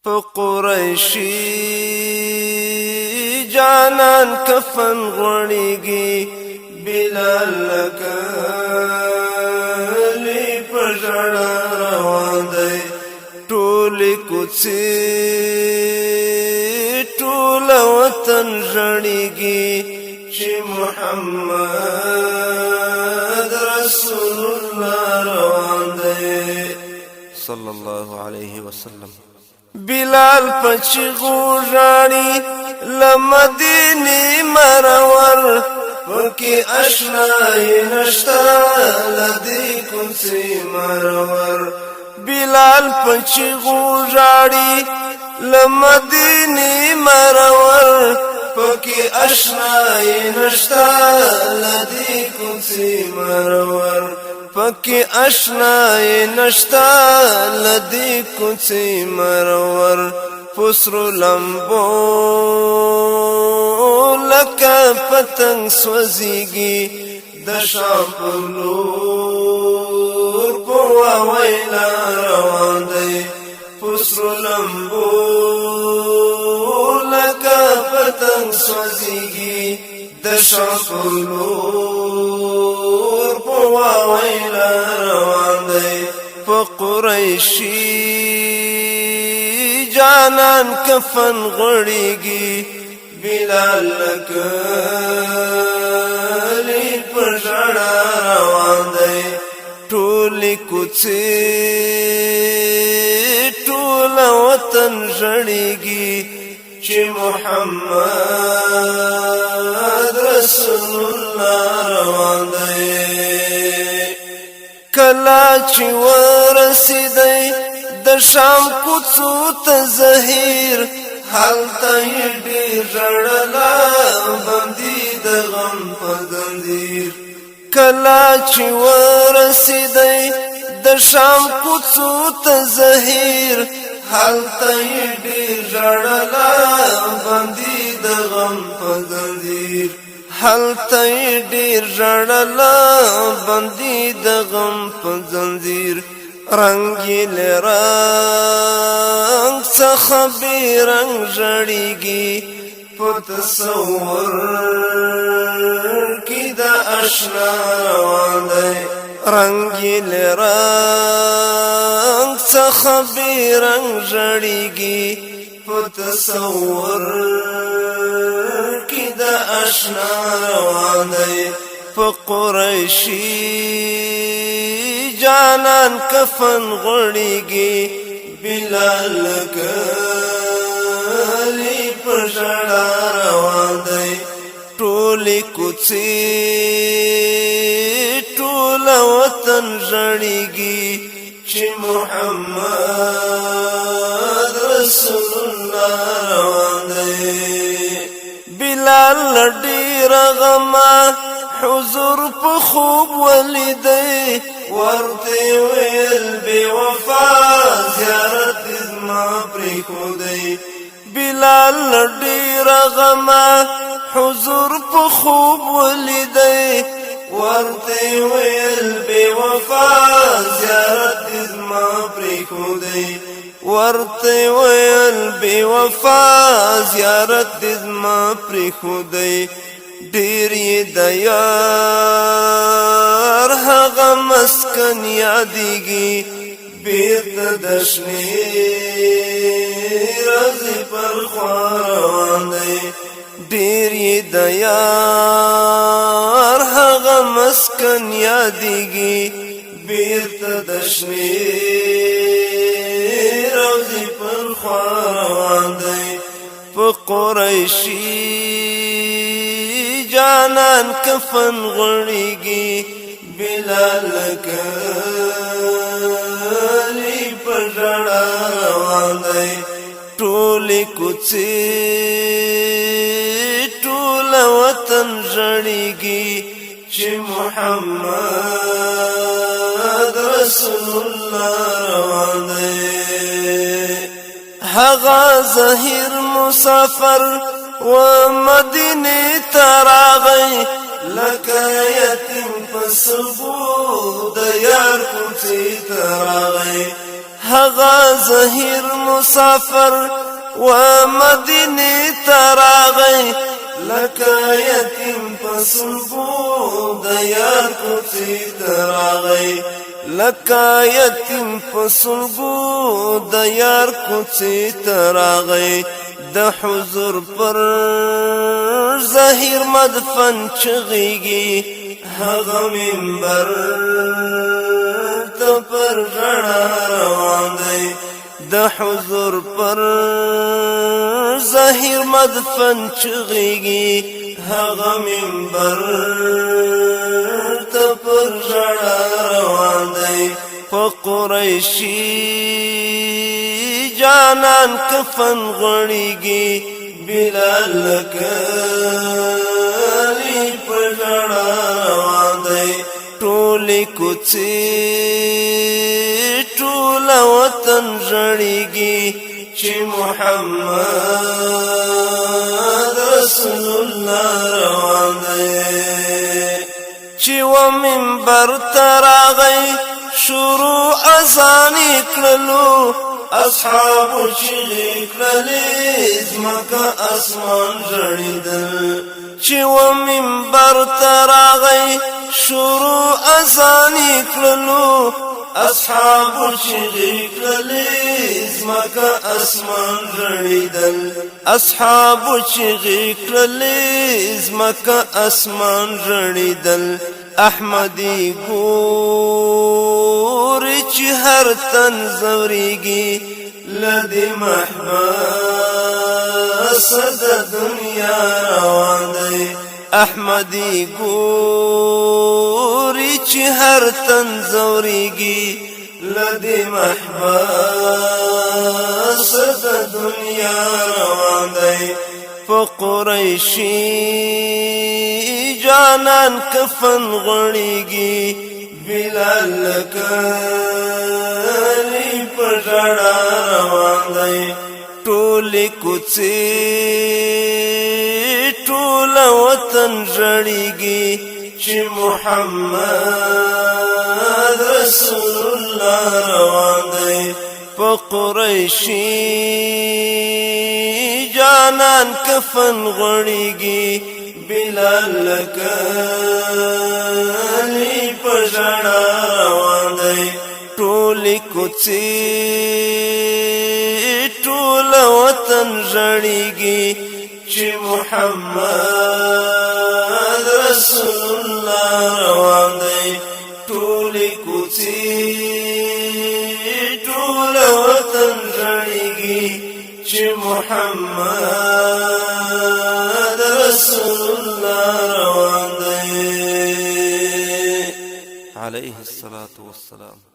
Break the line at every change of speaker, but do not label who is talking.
قریشی جانان کفن غړیږي بلال لکلی پژړه روان دی ټولې کوڅې ټول وطن ژړیږي چې محمد رسول الله روان دی صلی الله علیه وسلم بلال پچغو ژاړي لمدینه مرور پکې اشنای نشتا لدی کوڅې مرور بلال پچغو ژاړي لمدینه مرور پکې اشنای نشتا لدی کوڅې مرور پکې اشنای نشتا لدی کوڅې مرور پسرو لمبو لکه پتنګ سوځيږي د شام په لور په ویلا روان دی پسرو لمبو لکه پتنګ سوځيږي د شام په لور په ویلا روان دی په قریشی جانان کفن غړیږي بلال لکلی پژړه روان دی ټولې کوڅې ټول وطن ژړیږي چې محمد رسول الله روان دی کله چې ورسېدی د شام کوڅو ته زهیر هلته یې ډېر ژړله بندي د غم په زنځیر کله چې ورسېدی د شام کوڅو ته زهیر هلته یې ډېر ژړله بندي د غم په زنځیر هلته یې ډېر ژړله بندي د غم په زنځیر رنگی لرنگ څخه بیرنگ ژړیږي په تصور کې د اشنا روان دی رنگی لرنگ څخه بیرنگ ژړیږي په تصور کې د اشنا روان دی په قریشی جانان کفن غړیږي بلال لکلی پژړه روان دی ټولې کوڅې ټول وطن ژړیږي چې محمد رسول الله روان دی بلال ډېر غمه حضور په خوب ولیدی ورته ویل بے وفا زیارت زما پرېښودی بلال ډېر غمه حضور په خوب ولیدی ورته ویل بے وفا زیارت زما پرېښودی ورته ویل بے وفا زیارت زما پرېښودی ډېر یې د یار هغه مسکن یادېږي بېرته د شنې رزې پر خوا روان دی ډېر یې د یار هغه مسکن یادېږي بېرته د شنې رزې پر خوا روان دی په قریشی جانان کفن غړیږي بلال لکلی پژړه روان دی ټولې کوڅې ټول وطن ژړیږي چې محمد رسول الله روان دی هغه زهیر مسافر و مدینه تراغی لکه یتیم په سبو د یار کوڅې تراغی هغه زهیر مسافر و مدینه تراغی لکه یتیم پسلبو د یار کوڅې تراغی لکه یتیم پسلبو د یار کوڅې تراغی د حضور پر زهیر مدفن چغیږي هغه منبر ته پر رڼا روان دی د حضور پر زهیر مدفن چغیږي هغه منبر ته پر رڼا روان دی په قریشي جانان کفن غړیږي بلال لکلی په ژړا روان دی ټولې کوڅې ټول وطن ژړیږي چې محمد رسول الله روان دی چې و منبر ته راغی شروع اذان کړلو اصحابو چیغې کړلې ځمکه اسمان ژړېدل چې و منبر ته راغی شروع اذان کړلو اصحابو چیغې کړلې ځمکه اسمان ژړېدل اصحابو چیغې کړلې ځمکه اسمان ژړېدل احمدی ګورې چې هر تن زورېږي لدې محبس د دنیا روان دی احمدی ګورې چې هر تن زورېږي لدې محبس د دنیا روان دی په قریشي جانان کفن غړیږي بلال لکلی په ژړا روان دی ټولې کوڅې ټول وطن ژړیږي چې محمد رسول الله روان دی په قریشي جانان کفن غړیږي بلال لکلی په ژړا روان دی ټولې کوڅې ټول وطن ژړیږي چې محمد رسول الله روان دی ټولې کوڅې ټول وطن ژړیږي چې محمد رسول الله روان دی علیه الصلاة والسلام